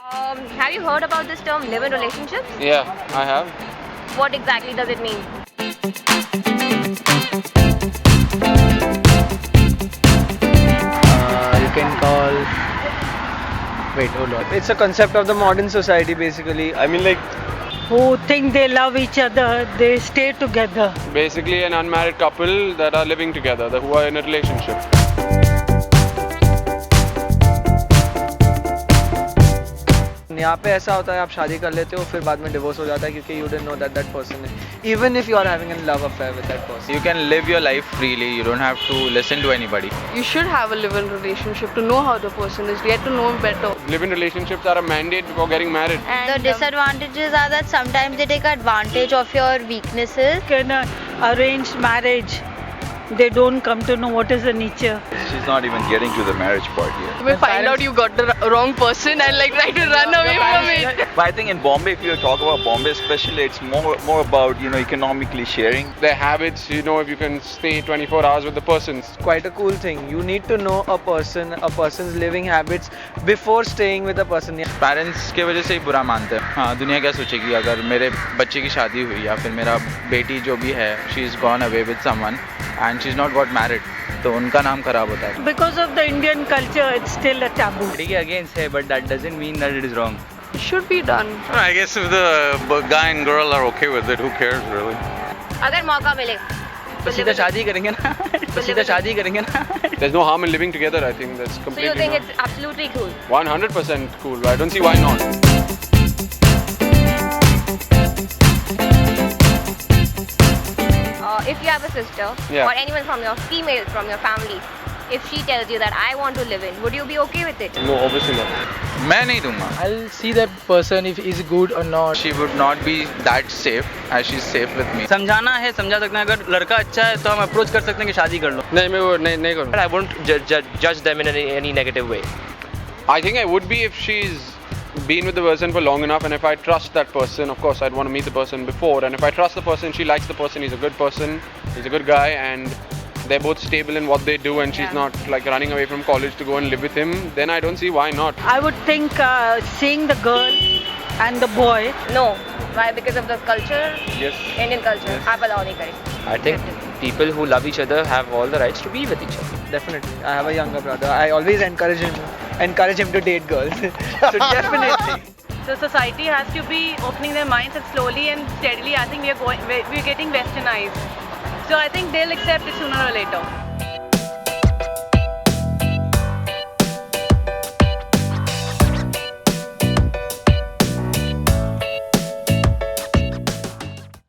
Have you heard about this term live-in relationships? Yeah, I have. What exactly does it mean? You can call. Wait, hold on. It's a concept of the modern society, basically. I mean, like, Who think they love each other, they stay together. basically an unmarried couple that are living together, who are in a relationship. यहाँ पे ऐसा होता है आप शादी कर लेते हो फिर बाद में डिवोर्स हो जाता है क्योंकि you didn't know that that person is even if you are having a love affair with that person. You can live your life freely. You don't have to listen to anybody. You should have a live-in relationship to know how the person is, get to know him better. Live-in relationships are a mandate before getting married. The disadvantages are that sometimes they take advantage of your weaknesses. In an arranged marriage, they don't come to know what is the nature. She's not even getting to the marriage part yet. You will find out you got the wrong person and like try to run away from it. But I think in Bombay, if you talk about Bombay especially, it's more about, economically sharing. Their habits, if you can stay 24 hours with the person. It's quite a cool thing. You need to know a person's living habits before staying with a person. Parents के वजह से ही बुरा मानते हैं. हाँ, दुनिया क्या सोचेगी अगर मेरे बच्चे की शादी हुई या फिर मेरा बेटी जो भी है, she is gone away with someone and she's not got married, तो उनका नाम खराब होता है. Because of the Indian culture, it's still a taboo. Against है, but that doesn't mean that it is wrong. It should be done. I guess if the guy and girl are okay with it, who cares really? अगर मौका मिले तो सीधा शादी करेंगे ना. तो सीधा शादी करेंगे ना. There's no harm in living together, I think. That's So completely you think not- it's absolutely cool? 100% cool. I don't see why not. If you have a sister Yeah. or anyone from your family, if she tells you that I want to live in, would you be okay with it? No, obviously not. मैं नहीं दूंगा. I'll see that person if he's good or not. She would not be that safe as she's safe with me. समझाना है, समझा सकते हैं. अगर लड़का अच्छा है तो हम अप्रोच कर सकते हैं कि शादी कर लो. नहीं, मैं वो नहीं करूँगा. But I won't judge them in any negative way. I think I would be if she's been with the person for long enough, and if I trust that person. Of course, I'd want to meet the person before, and if I trust the person, she likes the person, he's a good person, he's a good guy, and they're both stable in what they do, and she's not like running away from college to go and live with him, then I don't see why not. I would think seeing the girl and the boy. No. Why? Because of the culture, Yes. Indian culture. आप allow नहीं करेंगे. I think people who love each other have all the rights to be with each other. Definitely. I have a younger brother. I always encourage him to date girls. So definitely. So society has to be opening their minds and slowly and steadily. I think we're getting westernized. So I think they'll accept it sooner or later.